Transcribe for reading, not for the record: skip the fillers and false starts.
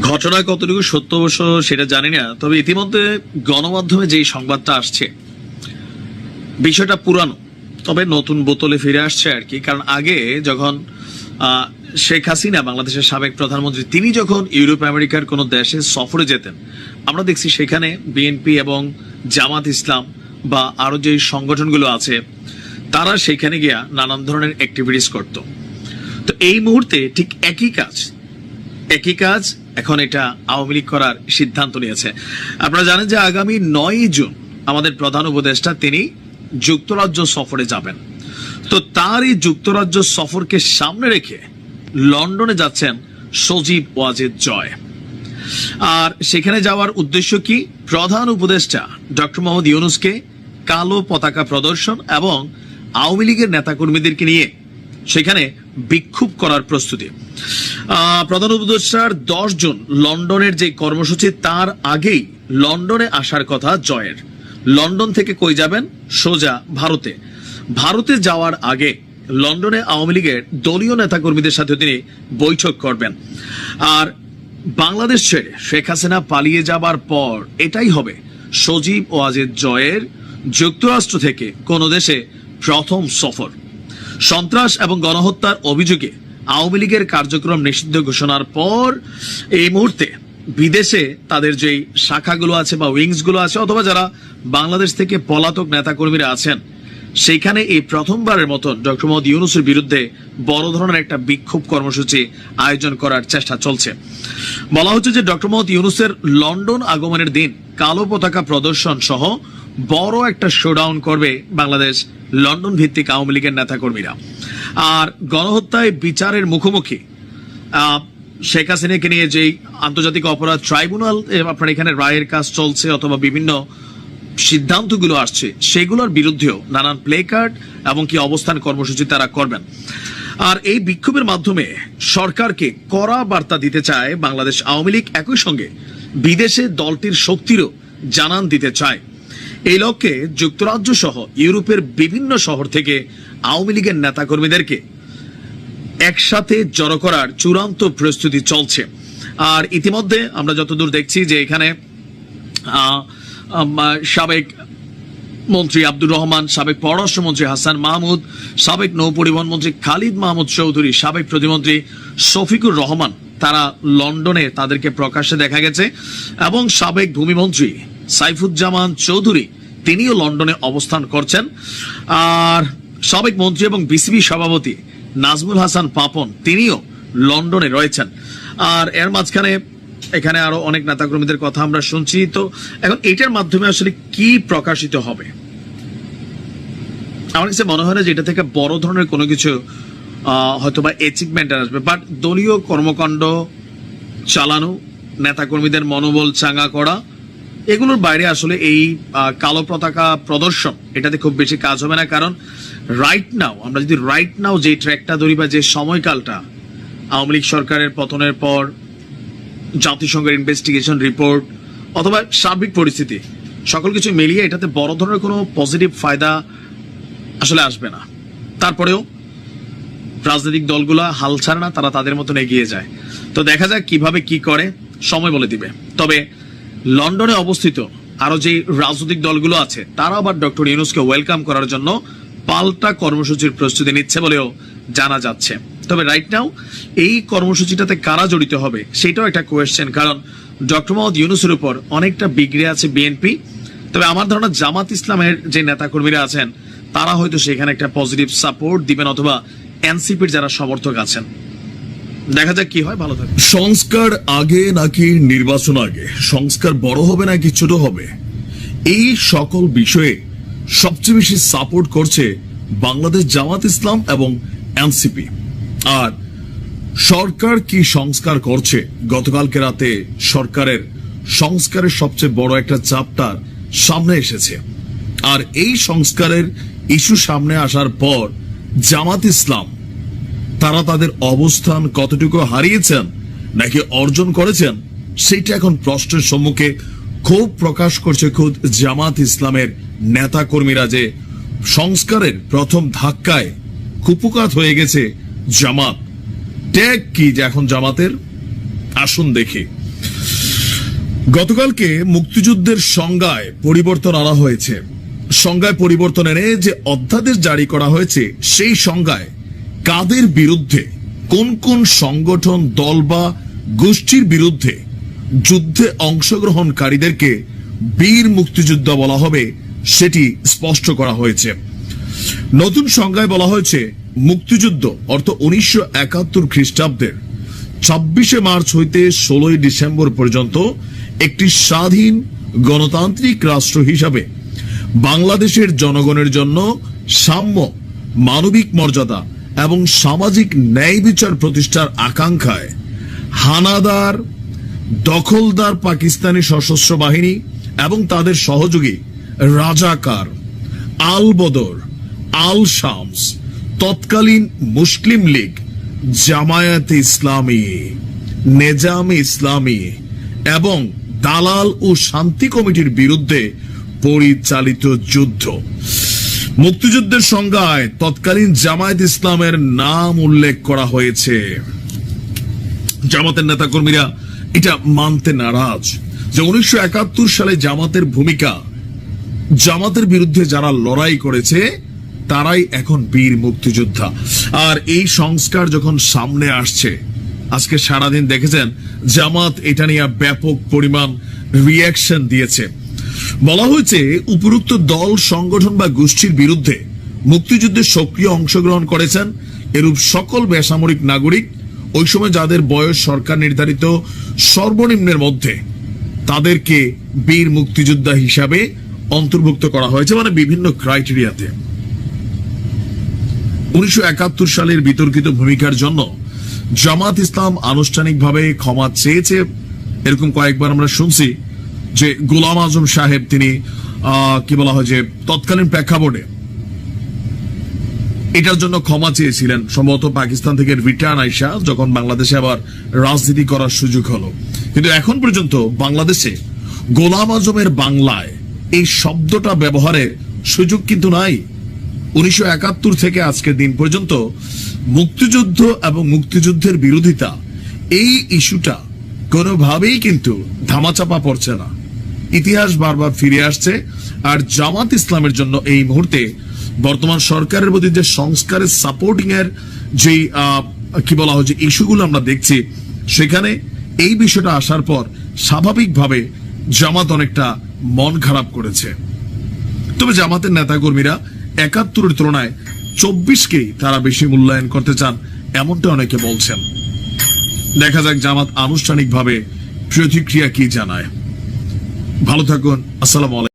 ঘটনা কতটুকু সত্য অবশ্য সেটা জানি না, তবে ইতিমধ্যে গণমাধ্যমে যেই সংবাদটা আসছে বিষয়টা পুরানো, তবে নতুন বোতলে ফিরে আসছে আর কি। কারণ আগে যখন শেখ হাসিনা বাংলাদেশের সাবেক প্রধানমন্ত্রী, তিনি যখন ইউরোপ আমেরিকার কোনো দেশে সফরে যেতেন, আমরা দেখছি সেখানে বিএনপি এবং জামাত ইসলাম বা আরো যে সংগঠনগুলো আছে তারা সেখানে গিয়া নানান ধরনের অ্যাক্টিভিটিস করত। তো এই মুহূর্তে ঠিক একই কাজ এখন এটা আওয়ামী লীগ করার সিদ্ধান্ত নিয়েছে। আপনারা জানেন যে আগামী 9 জুন আমাদের প্রধান উপদেষ্টা তিনি যুক্তরাজ্য সফরে যাবেন। তো তার এই যুক্তরাজ্য সফরকে সামনে রেখে লন্ডনে যাচ্ছেন সজীব ওয়াজেদ জয়। আর সেখানে যাওয়ার উদ্দেশ্য কি? প্রধান উপদেষ্টা ডক্টর মোহাম্মদ ইউনূসকে কালো পতাকা প্রদর্শন এবং আওয়ামী লীগের নেতাকর্মীদেরকে নিয়ে সেখানে বিক্ষোভ করার প্রস্তুতি। প্রধান উপদেষ্টার 10 জুন লন্ডনের যে কর্মসূচি, তার আগেই লন্ডনে আসার কথা জয়ের। লন্ডন থেকে কই যাবেন? সোজা ভারতে যাওয়ার আগে লন্ডনে আওয়ামী লীগের দলীয় নেতাকর্মীদের সাথে তিনি বৈঠক করবেন। আর বাংলাদেশ ছেড়ে শেখ হাসিনা পালিয়ে যাবার পর এটাই হবে সজীব ওয়াজেদ জয়ের যুক্তরাষ্ট্র থেকে কোন দেশে প্রথম সফর। সন্ত্রাস এবং গণহত্যার অভিযোগে আওয়ামী লীগের কার্যক্রম নিষিদ্ধ ঘোষণার পর এই মুহূর্তে বিদেশে তাদের যে শাখাগুলো আছে বা উইংস গুলো আছে, অথবা যারা বাংলাদেশ থেকে পলাতক নেতাকর্মীরা আছেন, সেইখানে এই প্রথমবারের মতো ডক্টর মোহাম্মদ ইউনূসের বিরুদ্ধে বড় ধরনের একটা বিক্ষোভ কর্মসূচি আয়োজন করার চেষ্টা চলছে। বলা হচ্ছে যে ডক্টর মোহাম্মদ ইউনূসের লন্ডন আগমনের দিন কালো পতাকা প্রদর্শন সহ বড় একটা শোডাউন করবে বাংলাদেশ লন্ডন ভিত্তিক আওয়ামী লীগের নেতাকর্মীরা। আর গণহত্যায় বিচারের মুখোমুখি শেখ হাসিনাকে নিয়ে যেই আন্তর্জাতিক অপরাধ ট্রাইব্যুনাল আপনার এখানে রায়ের কাজ চলছে অথবা বিভিন্ন সিদ্ধান্তগুলো আসছে, সেগুলোর বিরুদ্ধেও নানান প্লে কার্ড এবং কি অবস্থান কর্মসূচি তারা করবেন। আর এই বিক্ষোভের মাধ্যমে সরকারকে কড়া বার্তা দিতে চায় বাংলাদেশ আওয়ামী লীগ, একই সঙ্গে বিদেশে দলটির শক্তিরও জানান দিতে চায়। এই লক্ষ্যে যুক্তরাজ্য সহ ইউরোপের বিভিন্ন শহর থেকে আওয়ামী লীগের নেতাকর্মীদেরকে একসাথে জড়ো করার চূড়ান্ত প্রস্তুতি চলছে। আর ইতিমধ্যে আমরা যতদূর দেখছি যে এখানে সাবেক মন্ত্রী আব্দুর রহমান, সাবেক পররাষ্ট্রমন্ত্রী হাসান মাহমুদ, সাবেক নৌপরিবহন মন্ত্রী খালিদ মাহমুদ চৌধুরী, সাবেক প্রতিমন্ত্রী শফিকুর রহমান, তারা লন্ডনে তাদেরকে প্রকাশ্যে দেখা গেছে। এবং সাবেক ভূমিমন্ত্রী সাইফুজ্জামান চৌধুরী, তিনিও লন্ডনে অবস্থান করছেন। আর সাবেক মন্ত্রী এবং বিসিবি সভাপতি নাজমুল হাসান পাপন, তিনিও লন্ডনে রয়েছেন। আর এর মাঝখানে এখানে আরো অনেক নেতাকর্মীদের কথা আমরা শুনছি। তো এখন এটার মাধ্যমে আসলে কি প্রকাশিত হবে, আমার কাছে মনে হয় না যে এটা থেকে বড় ধরনের কোনো কিছু হয়তো বা অ্যাচিভমেন্ট আসবে। বাট দলীয় কর্মকাণ্ড চালানো, নেতাকর্মীদের মনোবল চাঙ্গা করা, এগুলোর বাইরে আসলে এই কালো পতাকা প্রদর্শন এটাতে খুব বেশি কাজ হবে না। কারণ আমরা যদি রাইট নাও যে ট্র্যাকটা ধরি বা যে সময়কালটা, আওয়ামী লীগ সরকারের পতনের পর জাতিসংঘের ইনভেস্টিগেশন রিপোর্ট অথবা সার্বিক পরিস্থিতি, সকল কিছু মিলিয়ে এটাতে বড় ধরনের কোনো পজিটিভ ফায়দা আসলে আসবে না। তারপরেও রাজনৈতিক দলগুলা হাল ছাড়ে না, তারা তাদের মতন এগিয়ে যায়। তো দেখা যাক কিভাবে কি করে, সময় বলে দিবে। তবে লন্ডনে অবস্থিত আরো যে রাজনৈতিক দলগুলো আছে, তারা আবার ডক্টর ইউনূসকে ওয়েলকাম করার জন্য পাল্টা কর্মসূচির প্রস্তুতি নিচ্ছে বলেও জানা যাচ্ছে। তবে রাইট নাও এই কর্মসূচিটাতে কারা জড়িত হবে সেটাও একটা কোয়েশ্চেন। কারণ ডক্টর মোহাম্মদ ইউনূসের উপর অনেকটা বিগড়ে আছে বিএনপি। তবে আমার ধারণা জামাত ইসলামের যে নেতাকর্মীরা আছেন তারা হয়তো সেখানে একটা পজিটিভ সাপোর্ট দিবেন, অথবা এনসিপির যারা সমর্থক আছেন। দেখা যাক কি হয়, ভালো থাকবে। সংস্কার আগে নাকি নির্বাচন আগে, সংস্কার বড় হবে নাকি ছোট হবে, এই সকল বিষয়ে সবচেয়ে বেশি সাপোর্ট করছে বাংলাদেশ জামাত ইসলাম এবং এনসিপি। আর সরকার কি সংস্কার করছে, গতকালকে রাতে সরকারের সংস্কারের সবচেয়ে বড় একটা চাপটার সামনে এসেছে। আর এই সংস্কারের ইস্যু সামনে আসার পর জামাত ইসলাম তারা তাদের অবস্থান কতটুকু হারিয়েছেন নাকি অর্জন করেছেন, সেটা এখন প্রশ্নের সম্মুখে ক্ষোভ প্রকাশ করছে খোদ জামাত ইসলামের নেতা কর্মীরা যে সংস্কারের প্রথম ধাক্কায় কুপকাত হয়ে গেছে জামাত। ট্যাগ কি যে এখন জামাতের, আসুন দেখি। গতকালকে মুক্তিযুদ্ধের সংজ্ঞায় পরিবর্তন আনা হয়েছে। সংজ্ঞায় পরিবর্তন এনে যে অধ্যাদেশ জারি করা হয়েছে, সেই সংজ্ঞায় কাদের বিরুদ্ধে, কোন কোন সংগঠন, দল বা গোষ্ঠীর বিরুদ্ধে যুদ্ধে অংশগ্রহণকারীদেরকে বীর মুক্তিযোদ্ধা বলা হবে সেটি স্পষ্ট করা হয়েছে। নতুন সংজ্ঞায় বলা হয়েছে, মুক্তিযুদ্ধ অর্থ 1971 খ্রিস্টাব্দের 26শে মার্চ হইতে 16ই ডিসেম্বর পর্যন্ত একটি স্বাধীন গণতান্ত্রিক রাষ্ট্র হিসাবে বাংলাদেশের জনগণের জন্য সাম্য, মানবিক মর্যাদা এবং সামাজিক ন্যায় বিচার প্রতিষ্ঠার আকাঙ্ক্ষায় হানাদার, দখলদার পাকিস্তানি সশস্ত্র বাহিনী এবং তাদের সহযোগী রাজাকার, আল বদর, আল শামস, তৎকালীন মুসলিম লীগ, জামায়াতে ইসলামী, নেজামে ইসলামী এবং দালাল ও শান্তি কমিটির বিরুদ্ধে পরিচালিত যুদ্ধ। মুক্তিযুদ্ধের সংজ্ঞায় তৎকালীন জামায়াত ইসলামের নাম উল্লেখ করা হয়েছে। জামাতের নেতাকর্মীরা এটা মানতে নারাজ যে 1971 সালে জামাতের ভূমিকা, জামাতের বিরুদ্ধে যারা লড়াই করেছে তারাই এখন বীর মুক্তিযোদ্ধা। আর এই সংস্কার যখন সামনে আসছে, আজকে সারাদিন দেখেছেন জামাত এটা নিয়ে ব্যাপক পরিমাণ রিয়াকশন দিয়েছে। বলা হয়েছে, উপরোক্ত দল, সংগঠন বা গোষ্ঠীর বিরুদ্ধে মুক্তিযুদ্ধে সক্রিয় অংশগ্রহণ করেছেন এরূপ সকল বেসামরিক নাগরিক, ওই সময় যাদের বয়স সরকার নির্ধারিত সর্বনিম্নের মধ্যে, তাদেরকে বীর মুক্তিযোদ্ধা হিসাবে অন্তর্ভুক্ত করা হয়েছে, মানে বিভিন্ন ক্রাইটেরিয়াতে। 1971 সালের বিতর্কিত ভূমিকার জন্য জামাত ইসলাম আনুষ্ঠানিকভাবে ক্ষমা চেয়েছে। এরকম কয়েকবার আমরা শুনছি যে গোলাম আজম সাহেব তিনি কি বলা হয় যে তৎকালীন প্রেক্ষাপটে এটার জন্য ক্ষমা চেয়েছিলেন, সম্ভবত পাকিস্তান থেকে রিটার্ন আইসা যখন বাংলাদেশে আবার রাজনীতি করার সুযোগ হলো। কিন্তু এখন পর্যন্ত বাংলাদেশে গোলাম আজমের বাংলায় এই শব্দটা ব্যবহারের সুযোগ কিন্তু নাই। 1971 থেকে আজকের দিন পর্যন্ত মুক্তিযুদ্ধ এবং মুক্তিযুদ্ধের বিরোধিতা, এই ইস্যুটা কোনোভাবেই কিন্তু ধামাচাপা পড়ছে না। ইতিহাস বারবার ফিরে আসছে। আর জামাত ইসলামের জন্য এই মুহূর্তে বর্তমান সরকারের প্রতি যে সংস্কারের সাপোর্টিং এর যে কি বলা হয় যে ইস্যুগুলো আমরা দেখছি, সেখানে এই বিষয়টা আসার পর স্বাভাবিকভাবে জামাত অনেকটা মন খারাপ করেছে। তবে জামাতের নেতাকর্মীরা 71-এর তুলনায় 24কেই তারা বেশি মূল্যায়ন করতে চান, এমনটা অনেকে বলছেন। দেখা যাক জামাত আনুষ্ঠানিকভাবে প্রতিক্রিয়া কি জানায়। ভালো থাকুন। আসসালামু আলাইকুম।